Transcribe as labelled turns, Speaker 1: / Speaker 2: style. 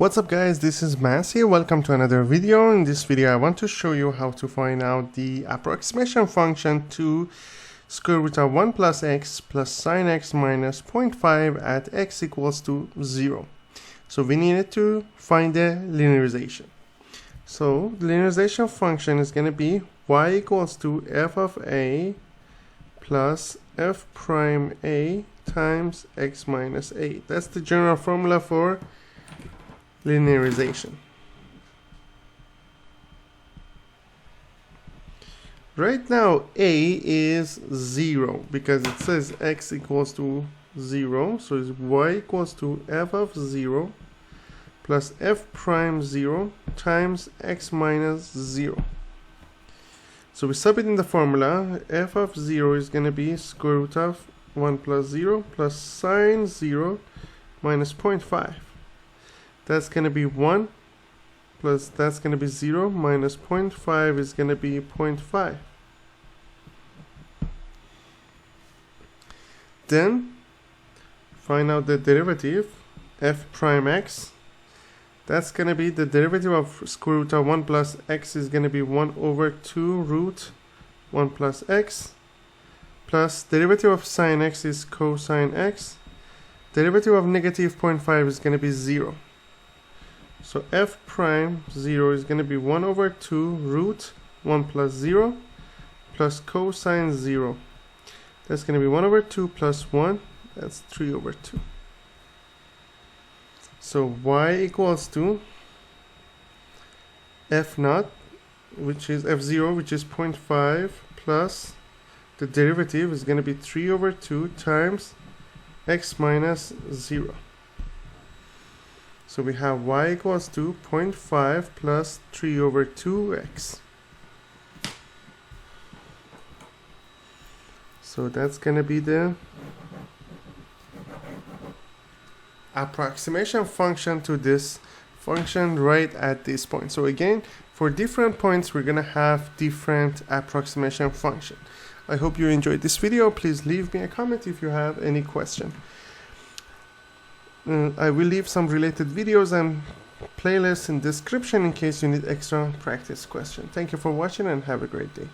Speaker 1: What's up guys, this is Mas here. Welcome to another video. In this video I want to show you how to find out the approximation function to square root of 1 plus x plus sine x minus 0.5 at x equals to 0. So we needed to find the linearization. So the linearization function is going to be y equals to f of a plus f prime a times x minus a. That's the general formula for linearization. Right now a is 0 because it says x equals to 0, so it's y equals to f of 0 plus f prime 0 times x minus 0. So we sub it in the formula. F of 0 is going to be square root of 1 plus 0 plus sine 0 minus 0.5. That's going to be 1 plus that's going to be 0 minus 0.5 is going to be 0.5. Then find out the derivative, f prime x. That's going to be the derivative of square root of 1 plus x is going to be 1 over 2 root 1 plus x, plus derivative of sine x is cosine x. Derivative of negative 0.5 is going to be 0. So f prime 0 is going to be 1 over 2 root 1 plus 0 plus cosine 0. That's going to be 1 over 2 plus 1. That's 3 over 2. So y equals to f naught, which is f0, which is 0.5, plus the derivative is going to be 3 over 2 times x minus 0. So we have y equals to 0.5 plus 3 over 2x. So that's going to be the approximation function to this function right at this point. So again, for different points, we're going to have different approximation function. I hope you enjoyed this video. Please leave me a comment if you have any question. I will leave some related videos and playlists in description in case you need extra practice question. Thank you for watching and have a great day.